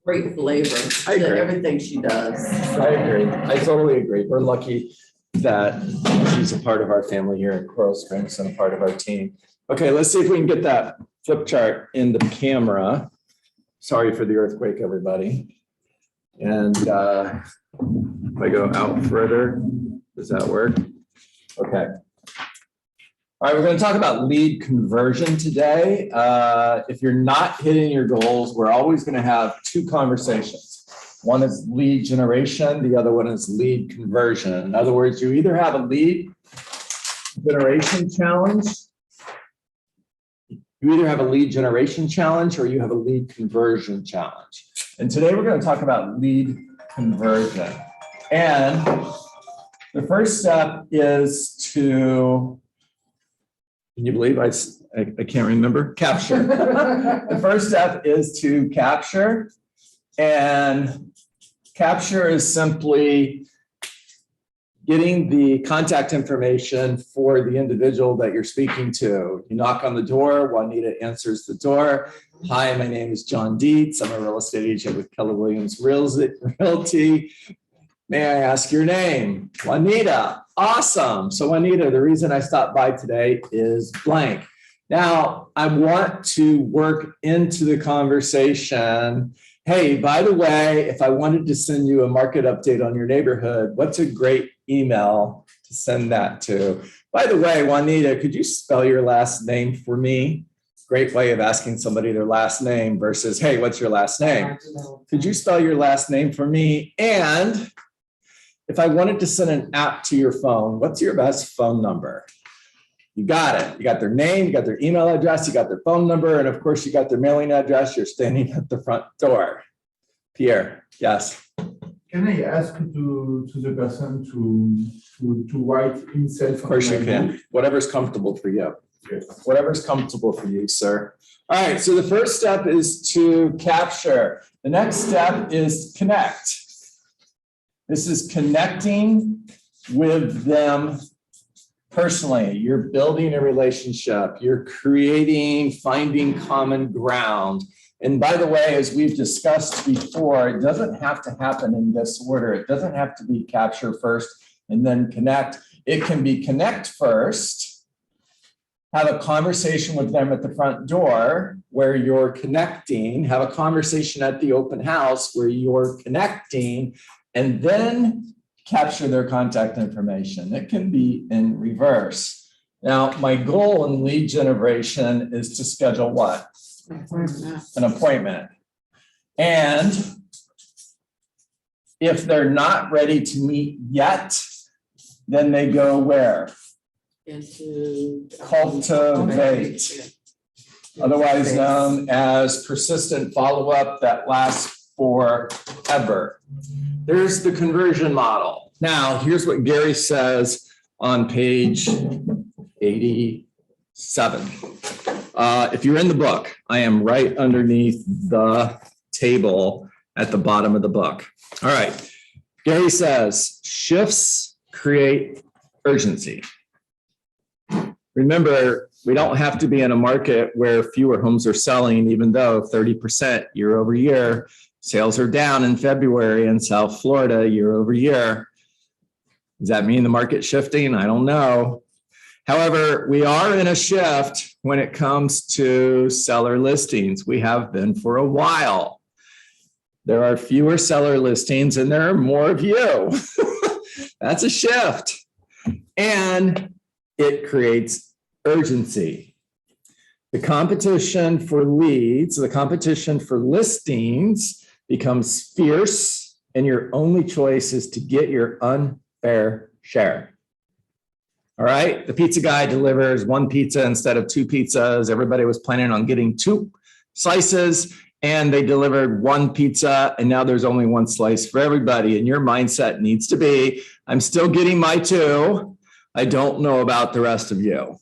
great flavor I to agree. everything she does. I agree. I totally agree. We're lucky that she's a part of our family here at Coral Springs and a part of our team. Okay, let's see if we can get that flip chart in the camera. Sorry for the earthquake, everybody. And if I go out further, does that work? Okay. All right, we're going to talk about lead conversion today. If you're not hitting your goals, we're always going to have two conversations. One is lead generation, the other one is lead conversion. In other words, you either have a lead generation challenge, or you have a lead conversion challenge. And today we're going to talk about lead conversion. And the first step is to, can you believe I can't remember? Capture. The first step is to capture. And capture is simply getting the contact information for the individual that you're speaking to. You knock on the door, Juanita answers the door. Hi, my name is John Dietz. I'm a real estate agent with Keller Williams Realty. May I ask your name? Juanita. Awesome. So Juanita, the reason I stopped by today is blank. Now, I want to work into the conversation. Hey, by the way, if I wanted to send you a market update on your neighborhood, what's a great email to send that to? By the way, Juanita, could you spell your last name for me? Great way of asking somebody their last name versus, hey, what's your last name? Could you spell your last name for me? And if I wanted to send an app to your phone, what's your best phone number? You got it. You got their name, you got their email address, you got their phone number, and of course you got their mailing address. You're standing at the front door. Pierre, yes. Can I ask to the person to write himself? Of course you can. Whatever's comfortable for you. Yes. Whatever's comfortable for you, sir. All right, so the first step is to capture. The next step is connect. This is connecting with them personally. You're building a relationship. You're finding common ground. And by the way, as we've discussed before, it doesn't have to happen in this order. It doesn't have to be capture first and then connect. It can be connect first, have a conversation with them at the front door where you're connecting, have a conversation at the open house where you're connecting, and then capture their contact information. It can be in reverse. Now, my goal in lead generation is to schedule what? An appointment. And if they're not ready to meet yet, then they go where? Into Cultivate, otherwise known as persistent follow-up that lasts forever. There's the conversion model. Now, here's what Gary says on page 87. If you're in the book, I am right underneath the table at the bottom of the book. All right. Gary says, shifts create urgency. Remember, we don't have to be in a market where fewer homes are selling, even though 30% year over year. Sales are down in February in South Florida year over year. Does that mean the market's shifting? I don't know. However, we are in a shift when it comes to seller listings. We have been for a while. There are fewer seller listings and there are more of you. That's a shift. And it creates urgency. The competition for leads, the competition for listings becomes fierce, and your only choice is to get your unfair share. All right, the pizza guy delivers one pizza instead of two pizzas. Everybody was planning on getting two slices, and they delivered one pizza, and now there's only one slice for everybody. And your mindset needs to be, I'm still getting my two. I don't know about the rest of you.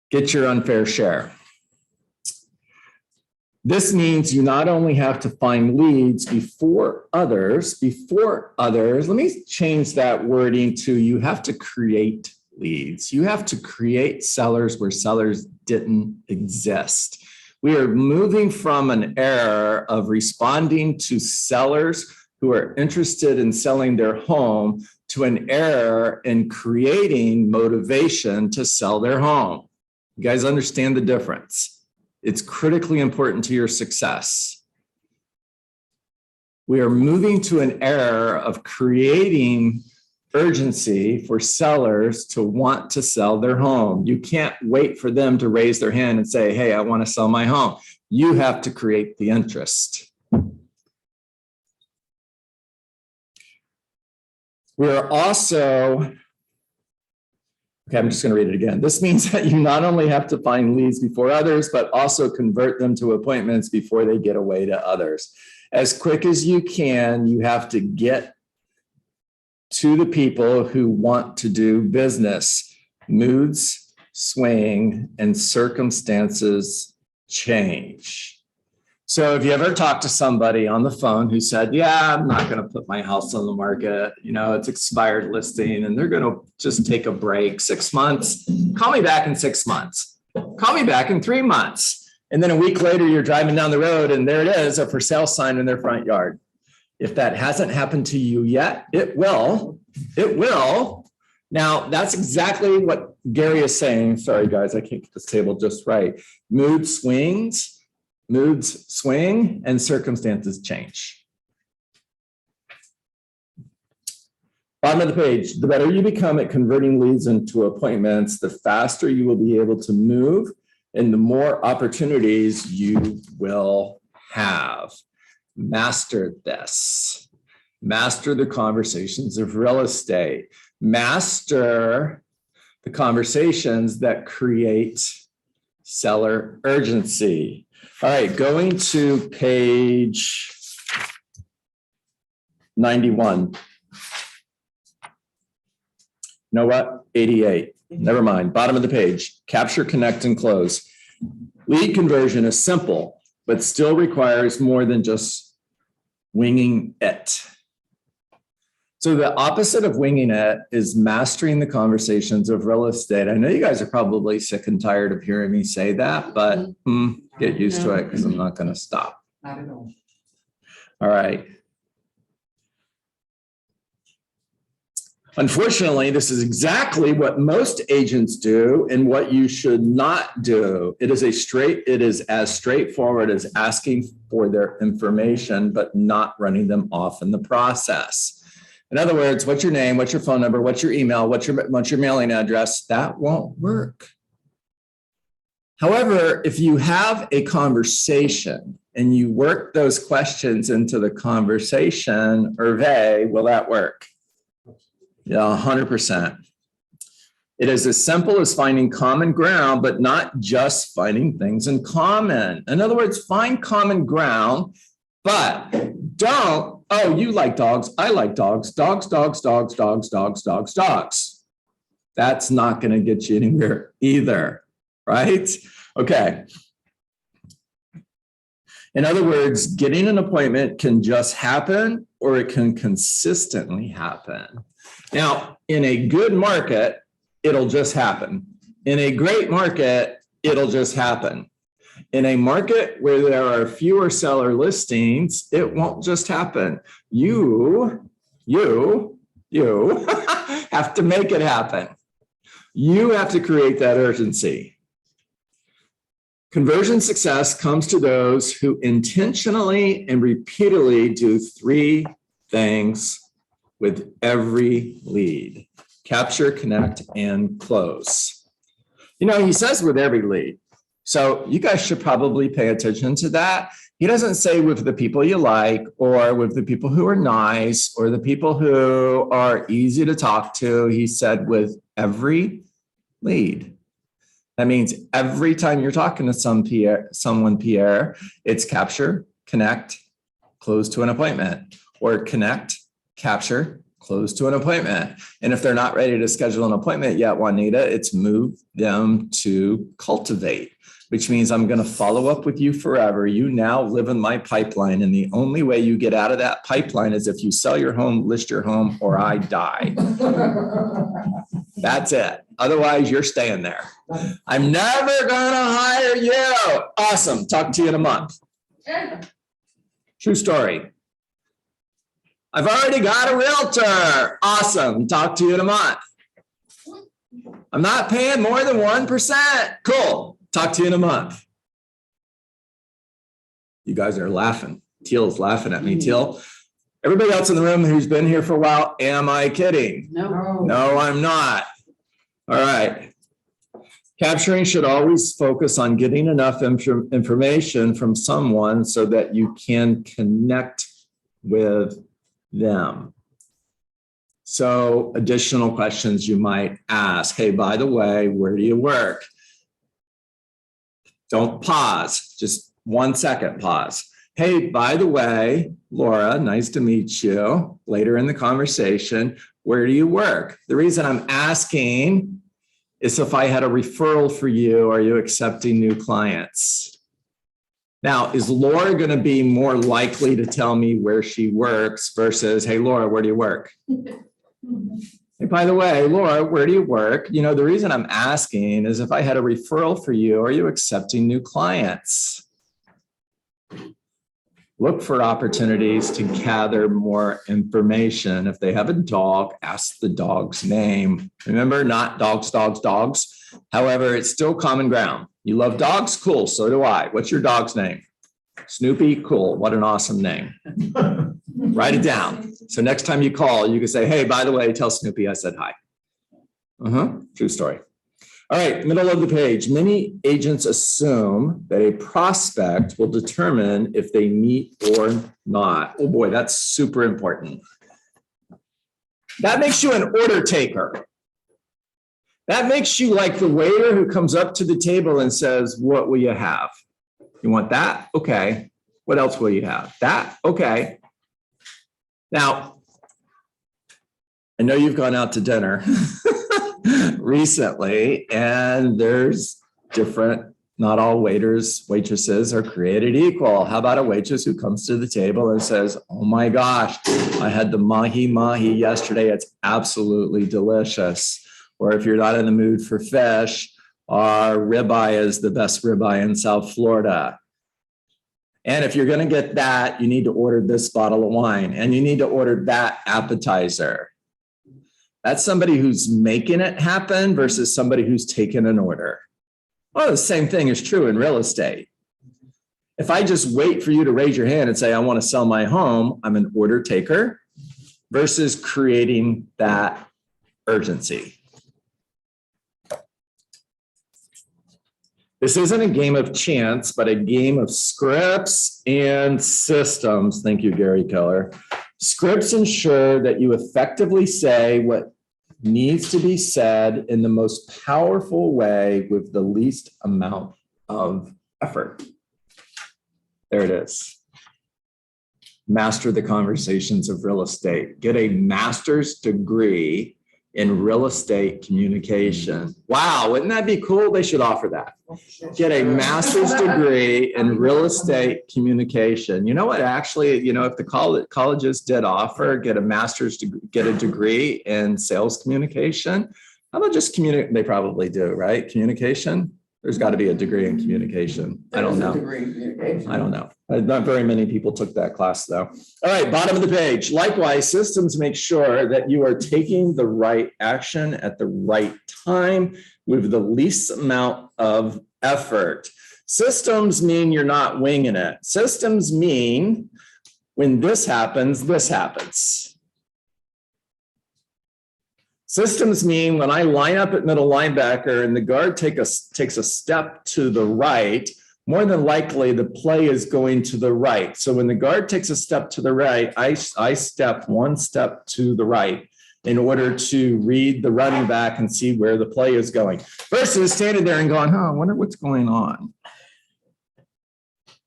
Get your unfair share. This means you not only have to find leads before others, let me change that wording to you have to create leads. You have to create sellers where sellers didn't exist. We are moving from an era of responding to sellers who are interested in selling their home to an era in creating motivation to sell their home. You guys understand the difference? It's critically important to your success. We are moving to an era of creating urgency for sellers to want to sell their home. You can't wait for them to raise their hand and say, hey, I want to sell my home. You have to create the interest. We're also, okay, I'm just going to read it again. This means that you not only have to find leads before others, but also convert them to appointments before they get away to others. As quick as you can, you have to get to the people who want to do business. Moods swing and circumstances change. So if you ever talk to somebody on the phone who said, yeah, I'm not going to put my house on the market, you know, it's expired listing and they're going to just take a break, 6 months, call me back in 6 months, call me back in 3 months. And then a week later, you're driving down the road and there it is, a for sale sign in their front yard. If that hasn't happened to you yet, it will. It will. Now, that's exactly what Gary is saying. Sorry, guys, I can't get this table just right. Moods swing and circumstances change. Bottom of the page, the better you become at converting leads into appointments, the faster you will be able to move and the more opportunities you will have. Master this. Master the conversations of real estate. Master the conversations that create seller urgency. All right, going to page 91. You know what? 88. Never mind. Bottom of the page. Capture, connect, and close. Lead conversion is simple, but still requires more than just winging it. So the opposite of winging it is mastering the conversations of real estate. I know you guys are probably sick and tired of hearing me say that, but get used to it because I'm not going to stop. Not at all. All right. Unfortunately, this is exactly what most agents do and what you should not do. It is as straightforward as asking for their information, but not running them off in the process. In other words, what's your name? What's your phone number? What's your email? What's your mailing address? That won't work. However, if you have a conversation and you work those questions into the conversation, Hervé, will that work? Yeah, 100%. It is as simple as finding common ground, but not just finding things in common. In other words, find common ground, but don't, oh, you like dogs, I like dogs, dogs. That's not going to get you anywhere either, right? Okay. In other words, getting an appointment can just happen or it can consistently happen. Now, in a good market, it'll just happen. In a great market, it'll just happen. In a market where there are fewer seller listings, it won't just happen. You have to make it happen. You have to create that urgency. Conversion success comes to those who intentionally and repeatedly do 3 things with every lead: capture, connect, and close. You know, he says with every lead. So you guys should probably pay attention to that. He doesn't say with the people you like, or with the people who are nice, or the people who are easy to talk to. He said with every lead. That means every time you're talking to someone, Pierre, it's capture, connect, close to an appointment, or connect, capture, close to an appointment. And if they're not ready to schedule an appointment yet, Juanita, it's move them to cultivate, which means I'm going to follow up with you forever. You now live in my pipeline. And the only way you get out of that pipeline is if you sell your home, list your home, or I die. That's it. Otherwise, you're staying there. I'm never gonna hire you. Awesome. Talk to you in a month. True story. I've already got a realtor. Awesome. Talk to you in a month. I'm not paying more than 1%. Cool. Talk to you in a month. You guys are laughing. Teal's laughing at me. Teal, everybody else in the room who's been here for a while, am I kidding? No. No, I'm not. All right. Capturing should always focus on getting enough information from someone so that you can connect with them. So additional questions you might ask. Hey, by the way, where do you work? Don't pause, just 1 second pause. Hey, by the way, Laura, nice to meet you. Later in the conversation, where do you work? The reason I'm asking is if I had a referral for you, are you accepting new clients? Now, is Laura going to be more likely to tell me where she works versus, hey, Laura, where do you work? Hey, by the way, Laura, where do you work? You know, the reason I'm asking is if I had a referral for you, are you accepting new clients? Look for opportunities to gather more information. If they have a dog, ask the dog's name. Remember, not dogs, dogs, dogs. However, it's still common ground. You love dogs? Cool, so do I. What's your dog's name? Snoopy? Cool, what an awesome name. Write it down. So next time you call, you can say, hey, by the way, tell Snoopy I said hi. True story. All right, middle of the page. Many agents assume that a prospect will determine if they meet or not. Oh boy, that's super important. That makes you an order taker. That makes you like the waiter who comes up to the table and says, what will you have? You want that? Okay. What else will you have? That? Okay. Now, I know you've gone out to dinner recently, and there's different, not all waiters, waitresses are created equal. How about a waitress who comes to the table and says, oh my gosh, I had the mahi-mahi yesterday. It's absolutely delicious. Or if you're not in the mood for fish, our ribeye is the best ribeye in South Florida. And if you're going to get that, you need to order this bottle of wine, and you need to order that appetizer. That's somebody who's making it happen versus somebody who's taking an order. Well, the same thing is true in real estate. If I just wait for you to raise your hand and say, I want to sell my home, I'm an order taker versus creating that urgency. This isn't a game of chance, but a game of scripts and systems. Thank you, Gary Keller. Scripts ensure that you effectively say what needs to be said in the most powerful way with the least amount of effort. There it is. Master the conversations of real estate. Get a master's degree in real estate communication. Wow, wouldn't that be cool? They should offer that. Get a master's degree in real estate communication. You know what, actually, you know, if the colleges did offer, get a master's degree, get a degree in sales communication. How about just communicate? They probably do, right? Communication. There's got to be a degree in communication. I don't know. I don't know. Not very many people took that class, though. All right, bottom of the page. Likewise, systems make sure that you are taking the right action at the right time with the least amount of effort. Systems mean you're not winging it. Systems mean when this happens, this happens. Systems mean when I line up at middle linebacker and the guard takes a step to the right, more than likely the play is going to the right. So when the guard takes a step to the right, I step one step to the right in order to read the running back and see where the play is going. Versus standing there and going, I wonder what's going on.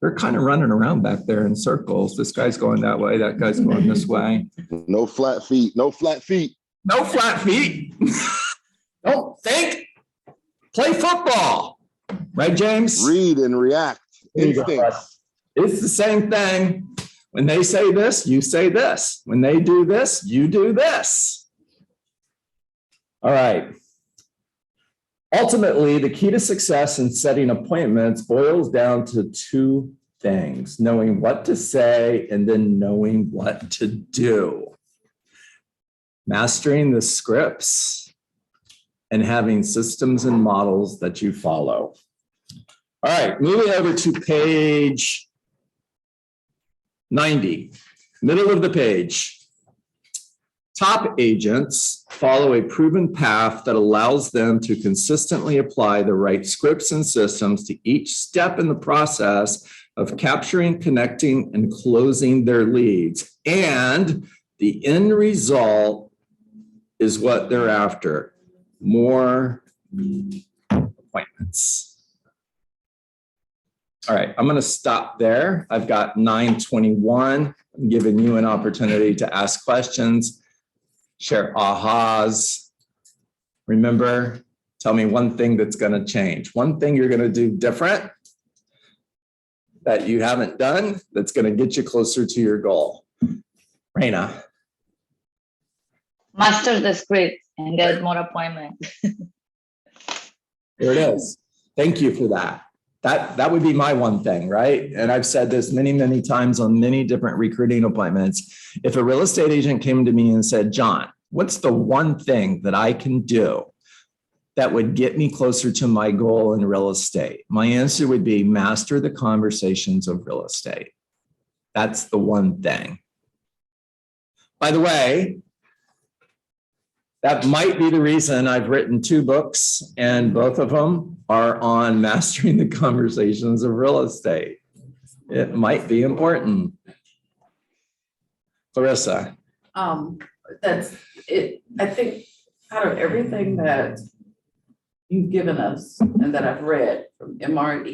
They're kind of running around back there in circles. This guy's going that way, that guy's going this way. No flat feet, no flat feet. No flat feet. Don't think. Play football. Right, James? Read and react. Instincts. It's the same thing. When they say this, you say this. When they do this, you do this. All right. Ultimately, the key to success in setting appointments boils down to two things: knowing what to say and then knowing what to do. Mastering the scripts and having systems and models that you follow. All right, moving over to page 90, middle of the page. Top agents follow a proven path that allows them to consistently apply the right scripts and systems to each step in the process of capturing, connecting, and closing their leads. And the end result is what they're after: more appointments. All right, I'm going to stop there. I've got 9:21. I'm giving you an opportunity to ask questions, share ahas. Remember, tell me one thing that's going to change, one thing you're going to do different that you haven't done that's going to get you closer to your goal. Raina. Master the script and get more appointments. There it is. Thank you for that. That would be my one thing, right? And I've said this many, many times on many different recruiting appointments. If a real estate agent came to me and said, John, what's the one thing that I can do that would get me closer to my goal in real estate? My answer would be master the conversations of real estate. That's the one thing. By the way, that might be the reason I've written 2 books, and both of them are on mastering the conversations of real estate. It might be important. Clarissa. That's it. I think out of everything that you've given us and that I've read from MRE